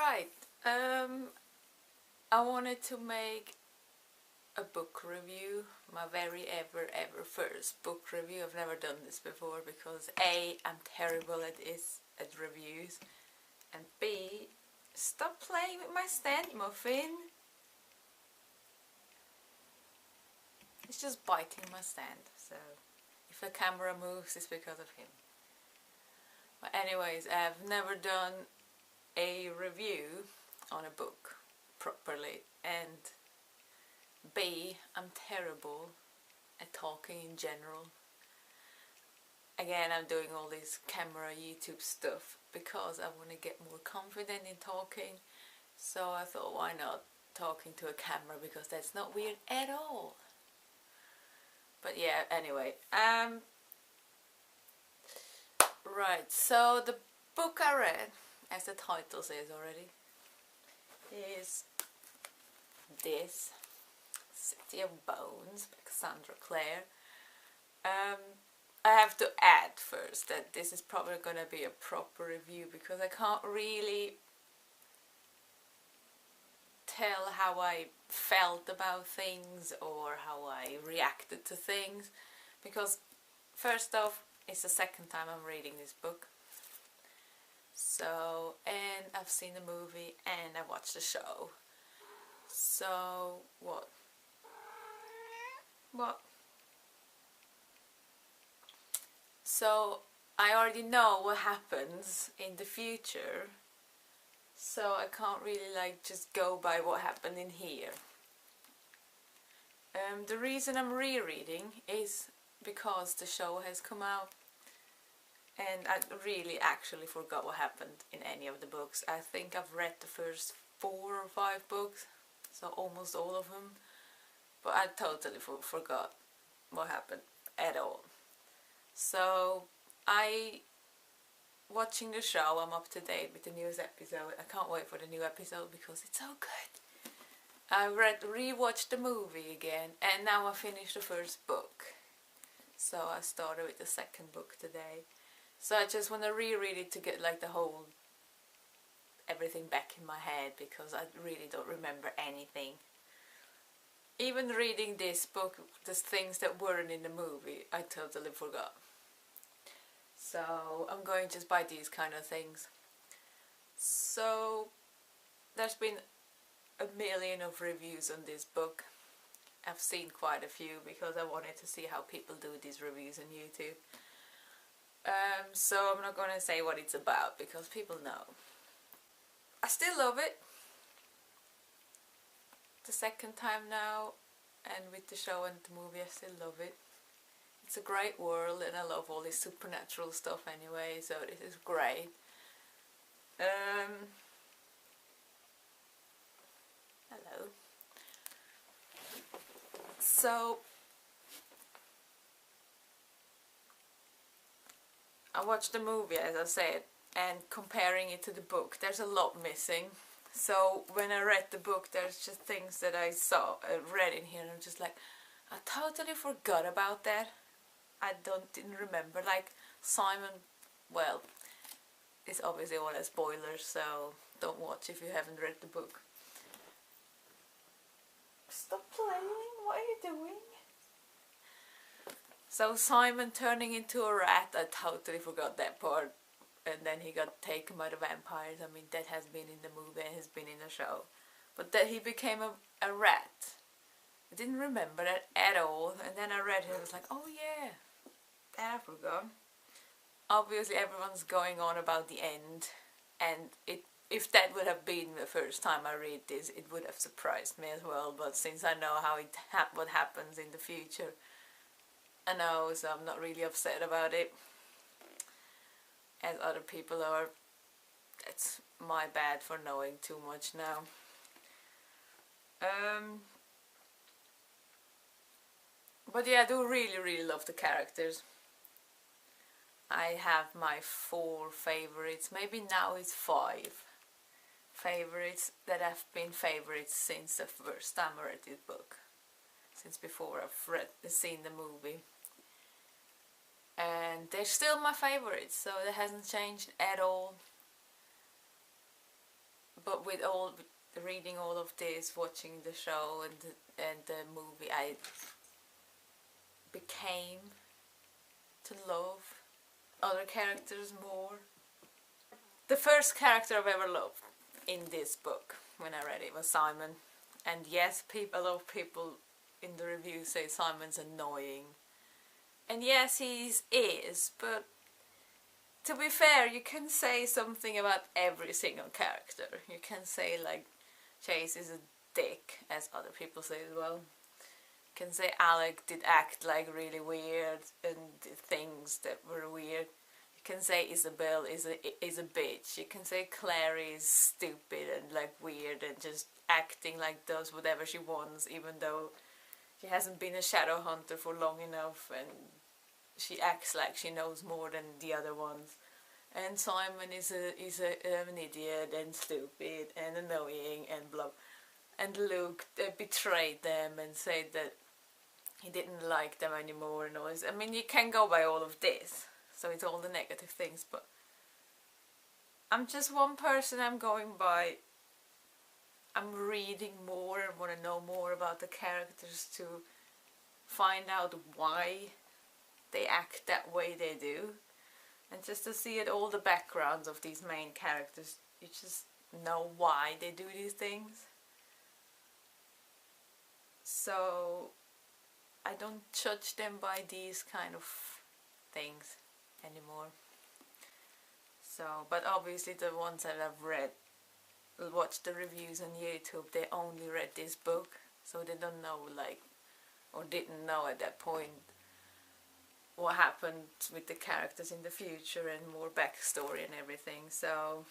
Right, I wanted to make a book review, my very ever first book review. I've never done this before because A, I'm terrible at reviews, and B, stop playing with my stand, muffin. It's just biting my stand, so if the camera moves it's because of him. But anyways, I've never done a review on a book properly, and B, I'm terrible at talking in general. Again, I'm doing all this camera YouTube stuff because I want to get more confident in talking, so I thought, why not talking to a camera, because that's not weird at all. But yeah, anyway, right, so the book I read, as the title says already, is this, City of Bones by Cassandra Clare. I have to add first that this is probably going to be a proper review because I can't really tell how I felt about things or how I reacted to things, because first off, it's the second time I'm reading this book. So, and I've seen the movie and I watched the show. So, what? So, I already know what happens in the future, so I can't really just go by what happened in here. The reason I'm rereading is because the show has come out and I really actually forgot what happened in any of the books. I think I've read the first 4 or 5 books, so almost all of them, but I totally forgot what happened at all. So watching the show, I'm up to date with the newest episode. I can't wait for the new episode because it's so good. I rewatched the movie again, and now I finished the first book. So I started with the second book today. So I just want to reread it to get everything back in my head, because I really don't remember anything. Even reading this book, the things that weren't in the movie, I totally forgot. So I'm going just by these kind of things. So there's been a million of reviews on this book. I've seen quite a few because I wanted to see how people do these reviews on YouTube. So I'm not going to say what it's about because people know. I still love it. The second time now, and with the show and the movie, I still love it. It's a great world and I love all this supernatural stuff anyway, so this is great. Hello. So I watched the movie, as I said, and comparing it to the book, there's a lot missing. So when I read the book, there's just things that I read in here, and I'm just like, I totally forgot about that. I didn't remember. Like Simon, well, it's obviously all a spoiler, so don't watch if you haven't read the book. Stop playing, what are you doing? So Simon turning into a rat, I totally forgot that part. And then he got taken by the vampires. I mean, that has been in the movie and has been in the show. But that he became a rat, I didn't remember that at all. And then I read it and I was like, oh yeah, that I forgot. Obviously everyone's going on about the end, and if that would have been the first time I read this, it would have surprised me as well. But since I know what happens in the future, I know, so I'm not really upset about it, as other people are. It's my bad for knowing too much now. But yeah, I do really love the characters. I have my 4 favorites, maybe now it's 5 favorites that have been favorites since the first time I read this book. Since before I've seen the movie. And they're still my favorites, so that hasn't changed at all. But with reading all of this, watching the show and the movie, I became to love other characters more. The first character I've ever loved in this book when I read it was Simon. And yes, a lot of people in the review say Simon's annoying. And yes, he is, but to be fair, you can say something about every single character. You can say like Chase is a dick, as other people say as well. You can say Alec did act like really weird and did things that were weird. You can say Isabel is a bitch. You can say Clary is stupid and like weird and just acting like does whatever she wants, even though she hasn't been a shadow hunter for long enough, and she acts like she knows more than the other ones. And Simon is an idiot and stupid and annoying and blah. And Luke betrayed them and said that he didn't like them anymore and all this. I mean, you can go by all of this, so it's all the negative things, but I'm just one person I'm going by. I'm reading more and want to know more about the characters to find out why they act that way they do, and just to see it all the backgrounds of these main characters. You just know why they do these things. So I don't judge them by these kind of things anymore. So, but obviously the ones that I've read, watched the reviews on YouTube, they only read this book, so they don't know, like, or didn't know at that point what happened with the characters in the future and more backstory and everything. So,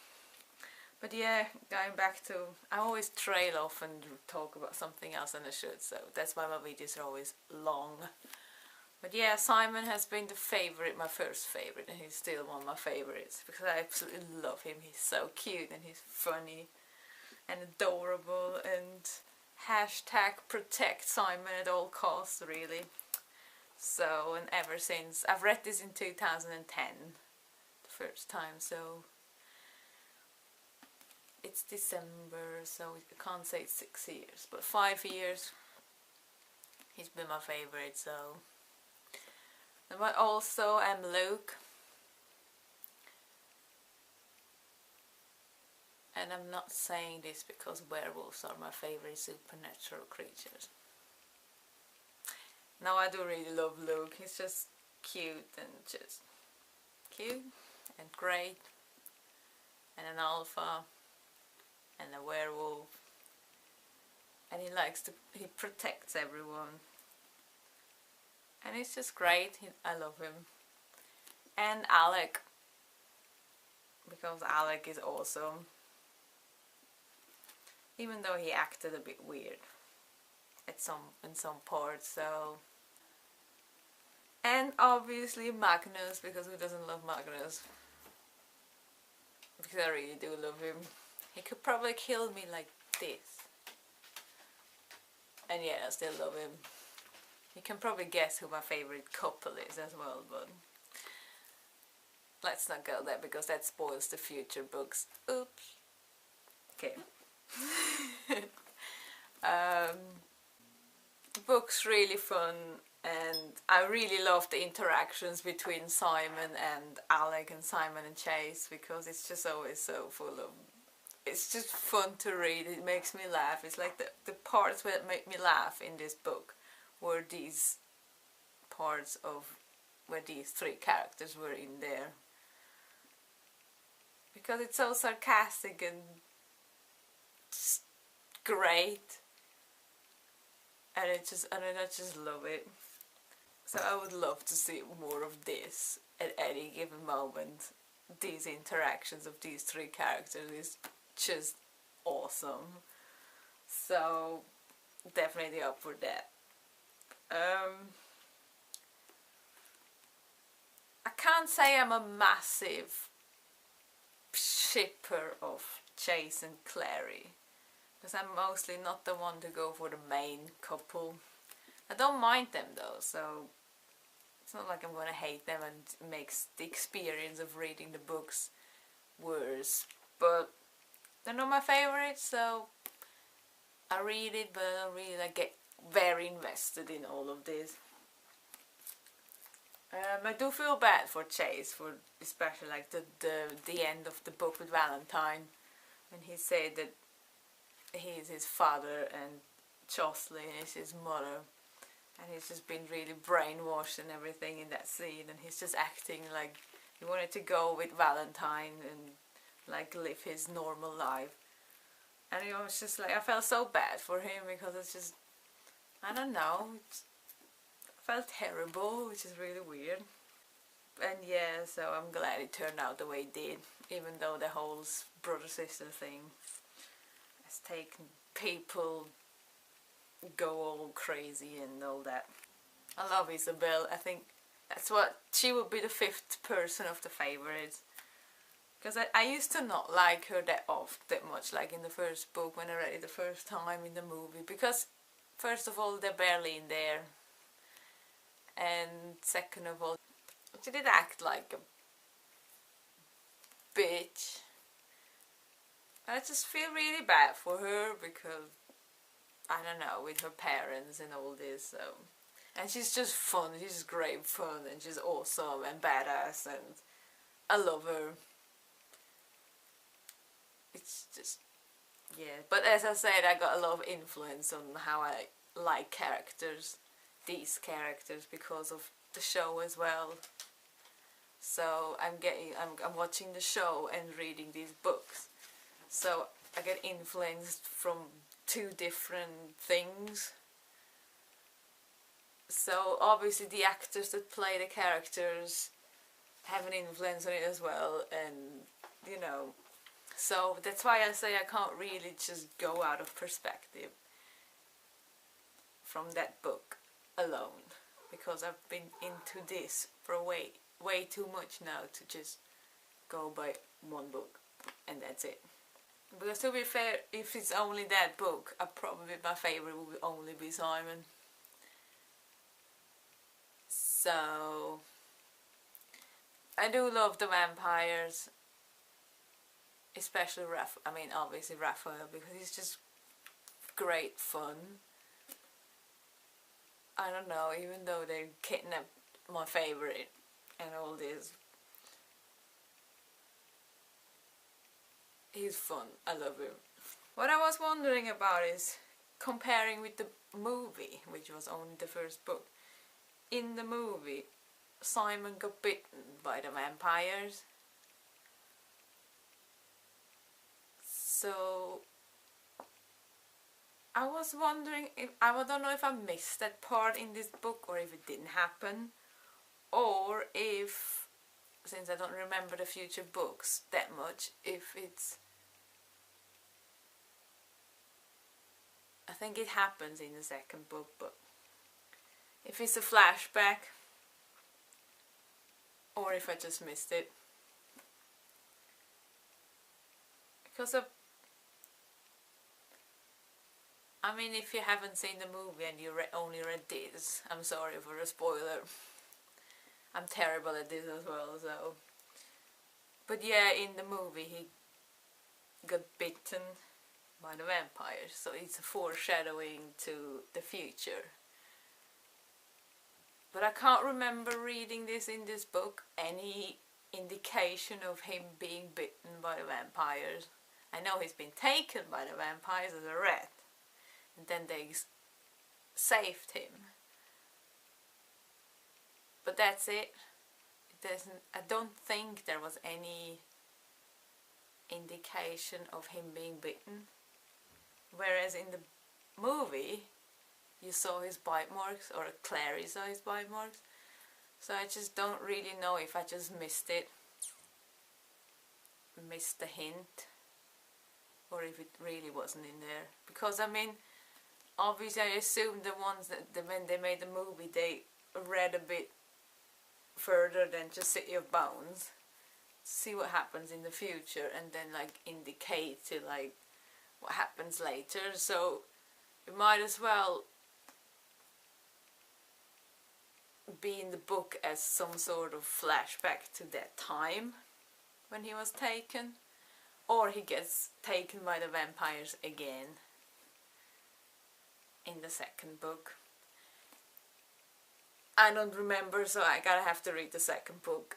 but yeah, going back to, I always trail off and talk about something else than I should, so that's why my videos are always long. But yeah, Simon has been the favorite, my first favorite, and he's still one of my favorites because I absolutely love him. He's so cute and he's funny and adorable, and hashtag protect Simon at all costs, really. So, and ever since, I've read this in 2010, the first time, so it's December, so I can't say it's 6 years, but 5 years he's been my favorite. So, but also I'm Luke, and I'm not saying this because werewolves are my favorite supernatural creatures. No, I do really love Luke. He's just cute and great, and an alpha and a werewolf, and he protects everyone, and it's just great. I love him. And Alec, because Alec is awesome, even though he acted a bit weird in some parts. So, and obviously Magnus, because who doesn't love Magnus? Because I really do love him. He could probably kill me like this, and yet I still love him. You can probably guess who my favorite couple is as well, but let's not go there because that spoils the future books. Oops. Okay. The book's really fun, and I really love the interactions between Simon and Alec and Simon and Chase, because it's just always so full of, it's just fun to read. It makes me laugh. It's like the parts that make me laugh in this book were these parts of where these three characters were in there, because it's so sarcastic and just great, and I just love it. So I would love to see more of this at any given moment. These interactions of these three characters is just awesome. So definitely up for that. I can't say I'm a massive shipper of Chase and Clary, because I'm mostly not the one to go for the main couple. I don't mind them though, so it's not like I'm gonna hate them and it makes the experience of reading the books worse. But they're not my favorites, so I read it, but I don't really like get very invested in all of this. I do feel bad for Chase, for especially like the end of the book with Valentine, when he said that he's his father and Jocelyn is his mother, and he's just been really brainwashed and everything in that scene, and he's just acting like he wanted to go with Valentine and like live his normal life. And it was just like, I felt so bad for him, because it's just, I don't know, I felt terrible, which is really weird. And yeah, so I'm glad it turned out the way it did, even though the whole brother-sister thing has taken people go all crazy and all that. I love Isabel. I think that's what, she would be the 5th person of the favorites. Because I used to not like her that much, like in the first book when I read it the first time, in the movie. Because, first of all, they're barely in there. And second of all, she did act like a bitch. I just feel really bad for her, because, I don't know, with her parents and all this. So. And she's just fun, she's just great fun, and she's awesome and badass, and I love her. It's just, yeah. But as I said, I got a lot of influence on how I like characters, these characters, because of the show as well. So I'm watching the show and reading these books. So I get influenced from 2 different things. So obviously the actors that play the characters have an influence on it as well, and you know, so that's why I say I can't really just go out of perspective from that book alone, because I've been into this for way too much now to just go by one book and that's it. Because to be fair, if it's only that book, probably my favorite will only be Simon. So I do love the vampires, especially obviously Raphael, because he's just great fun. I don't know, even though they kidnapped my favorite and all this, he's fun. I love him. What I was wondering about is comparing with the movie, which was only the first book. In the movie, Simon got bitten by the vampires. So I was wondering if, I don't know if I missed that part in this book, or if it didn't happen, or if, since I don't remember the future books that much, if it's, I think it happens in the second book, but if it's a flashback, or if I just missed it. Because if you haven't seen the movie and you only read this, I'm sorry for a spoiler. I'm terrible at this as well, so. But yeah, in the movie he got bitten by the vampires, so it's a foreshadowing to the future. But I can't remember reading this in this book, any indication of him being bitten by the vampires. I know he's been taken by the vampires as a rat, and then they saved him. But that's it. I don't think there was any indication of him being bitten. Whereas in the movie, you saw his bite marks, or Clary saw his bite marks. So I just don't really know if I just missed it, missed the hint, or if it really wasn't in there. Because obviously I assume the ones that when they made the movie, they read a bit further than just City of Bones, see what happens in the future, and then indicate to what happens later. So it might as well be in the book as some sort of flashback to that time when he was taken, or he gets taken by the vampires again in the second book. I don't remember, so I gotta have to read the second book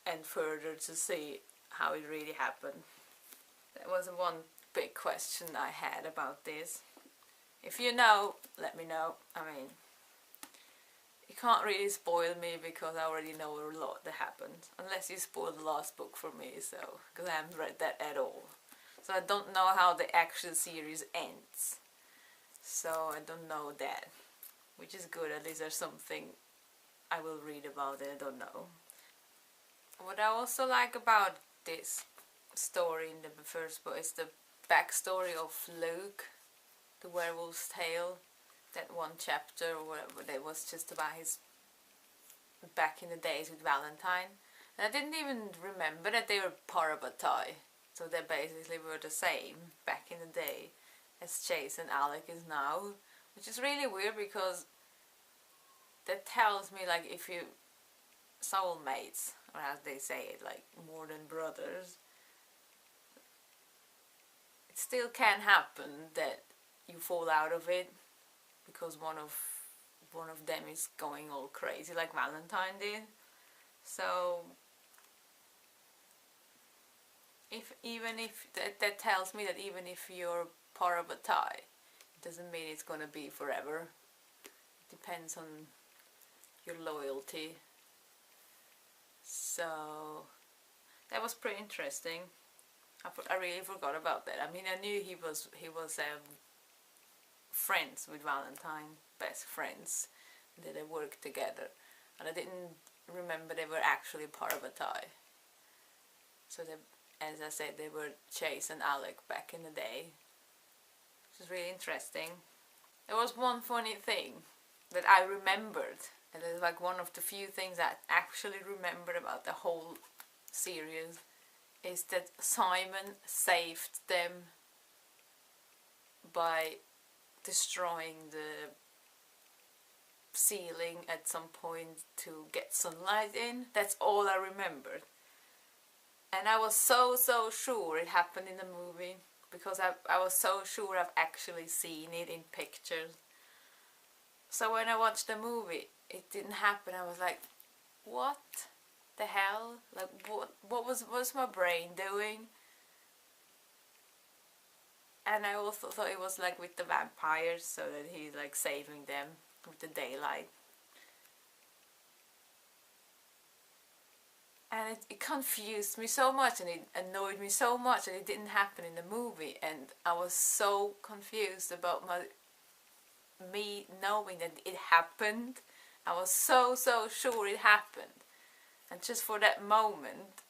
and further to see how it really happened. That was one big question I had about this. If you know, let me know. I mean, you can't really spoil me because I already know a lot that happened. Unless you spoil the last book for me, so, because I haven't read that at all. So I don't know how the actual series ends. So I don't know that. Which is good, at least there's something I will read about it, I don't know. What I also like about this story in the first book is the backstory of Luke, the werewolf's tale. That one chapter or whatever, that was just about his back in the days with Valentine. And I didn't even remember that they were Parabatai. So they basically were the same back in the day as Chase and Alec is now. Which is really weird because that tells me, like, if you soulmates, or as they say it, like more than brothers, it still can happen that you fall out of it because one of them is going all crazy like Valentine did. So even if that tells me that even if you're part of a tie, it doesn't mean it's gonna be forever. It depends on your loyalty. So that was pretty interesting. I really forgot about that. I mean, I knew he was friends with Valentine, best friends, that they worked together, and I didn't remember they were actually part of a tie. So they, as I said, they were Chase and Alec back in the day, which is really interesting. There was one funny thing that I remembered, and it's like one of the few things I actually remembered about the whole series, is that Simon saved them by destroying the ceiling at some point to get sunlight in. That's all I remembered. And I was so sure it happened in the movie, because I was so sure I've actually seen it in pictures. So when I watched the movie, it didn't happen. I was like, what the hell? Like, what was my brain doing? And I also thought it was like with the vampires, so that he's like saving them with the daylight. And it confused me so much, and it annoyed me so much that it didn't happen in the movie. And I was so confused about me knowing that it happened. I was so sure it happened. And just for that moment,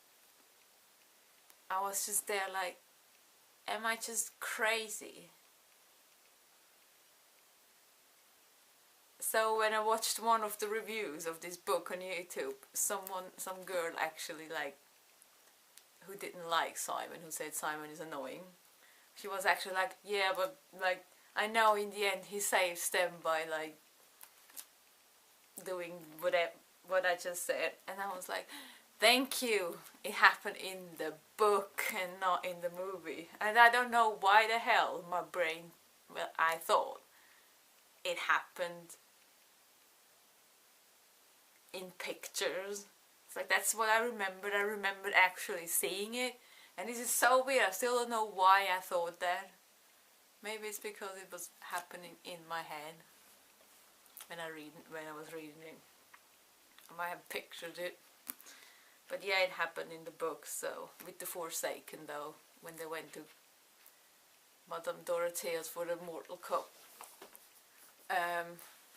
I was just there like, am I just crazy? So when I watched one of the reviews of this book on YouTube, some girl actually, like, who didn't like Simon, who said Simon is annoying, she was actually like, yeah, but like, I know in the end he saves them by like doing what I just said. And I was like, thank you, it happened in the book and not in the movie. And I don't know why the hell my brain, well, I thought it happened in pictures. It's like, that's what I remembered. I remembered actually seeing it. And this is so weird. I still don't know why I thought that. Maybe it's because it was happening in my head when I was reading it. I might have pictured it. But yeah, it happened in the book. So with the Forsaken, though, when they went to Madame Dorothea's for the Mortal Cup,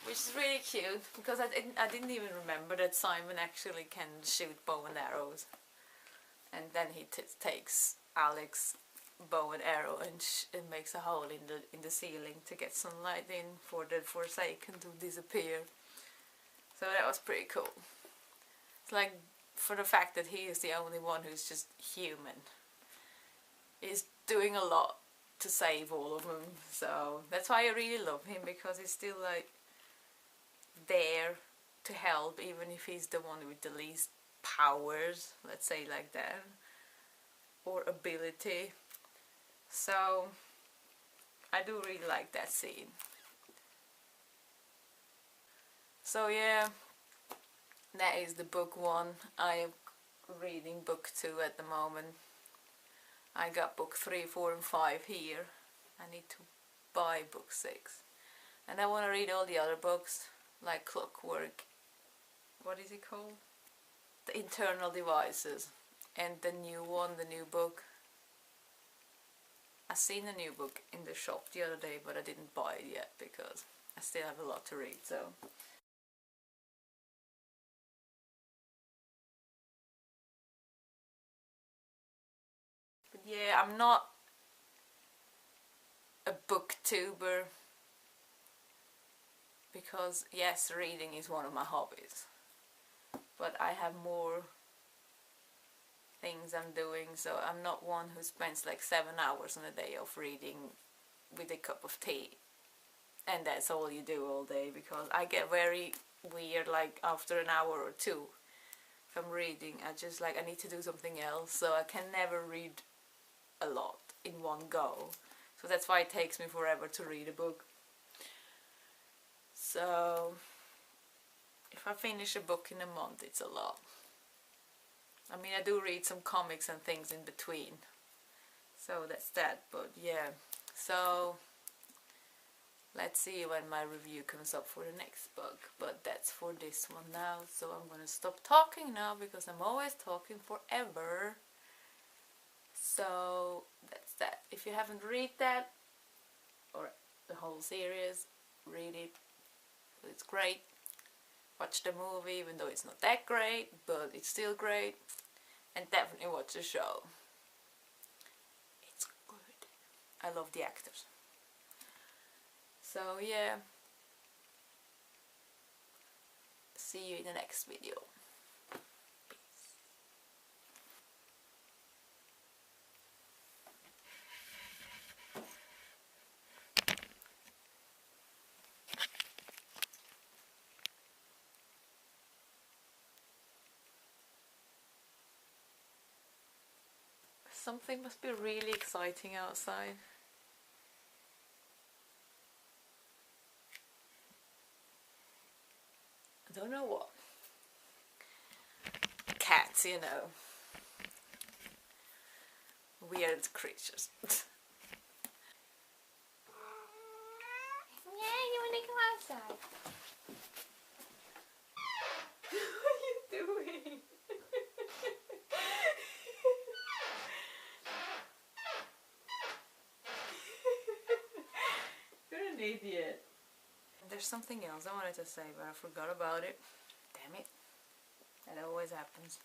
which is really cute, because I didn't even remember that Simon actually can shoot bow and arrows, and then he takes Alec's bow and arrow and makes a hole in the ceiling to get sunlight in for the Forsaken to disappear. So that was pretty cool. It's like, for the fact that he is the only one who's just human, he's doing a lot to save all of them. So that's why I really love him, because he's still like there to help, even if he's the one with the least powers, let's say like that. or ability. So I do really like that scene. So yeah, that is the book 1. I am reading book 2 at the moment. I got book 3, 4 and 5 here. I need to buy book 6. And I want to read all the other books, like Clockwork. What is it called? The Internal Devices. And the new one, the new book. I seen a new book in the shop the other day, but I didn't buy it yet because I still have a lot to read, so. But yeah, I'm not a booktuber because yes, reading is one of my hobbies, but I have more things I'm doing, so I'm not one who spends like 7 hours in a day of reading with a cup of tea and that's all you do all day, because I get very weird like after an hour or two. If I'm reading, I need to do something else, so I can never read a lot in one go. So that's why it takes me forever to read a book. So if I finish a book in a month, it's a lot. I mean, I do read some comics and things in between. So that's that, but yeah. So let's see when my review comes up for the next book, but that's for this one now. So I'm gonna stop talking now because I'm always talking forever. So that's that. If you haven't read that or the whole series, read it. It's great. Watch the movie, even though it's not that great, but it's still great. And definitely watch the show. It's good. I love the actors. So yeah, see you in the next video. Something must be really exciting outside. I don't know what. Cats, you know. Weird creatures. Yeah, you wanna go outside? What are you doing? You're an idiot. There's something else I wanted to say, but I forgot about it. Damn it. That always happens.